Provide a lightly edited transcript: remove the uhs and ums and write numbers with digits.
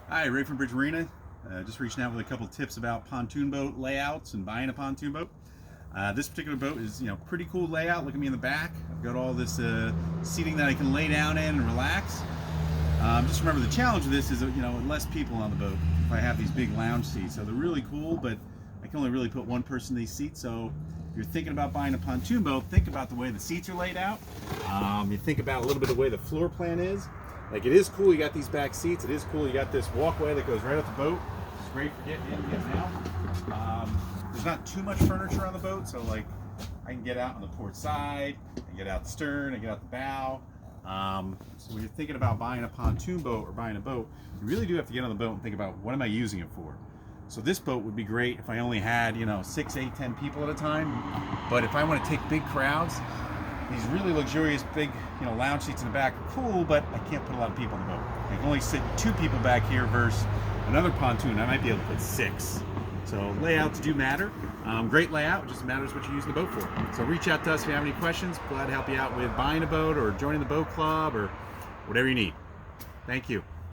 Hi, Ray from Bridge Marina. Just reaching out with a couple tips about pontoon boat layouts and buying a pontoon boat. This particular boat is, pretty cool layout. Look at me in the back. I've got all this seating that I can lay down in and relax. Just remember the challenge of this is, less people on the boat. If I have these big lounge seats, so they're really cool, but I can only really put one person in these seats. So if you're thinking about buying a pontoon boat, think about the way the seats are laid out. You think about a little bit of the way the floor plan is. Like, it is cool, you got these back seats. It is cool, you got this walkway that goes right up the boat. It's great for getting in and getting out. There's not too much furniture on the boat, so like I can get out on the port side, I can get out the stern, I can get out the bow. So when you're thinking about buying a pontoon boat or buying a boat, you really do have to get on the boat and think about, what am I using it for? So this boat would be great if I only had, 6, 8, 10 people at a time. But if I want to take big crowds, these really luxurious big, lounge seats in the back are cool, but I can't put a lot of people on the boat. I can only sit 2 people back here versus another pontoon. I might be able to put 6. So layouts do matter. Great layout, it just matters what you're using the boat for. So reach out to us if you have any questions. Glad to help you out with buying a boat or joining the boat club or whatever you need. Thank you.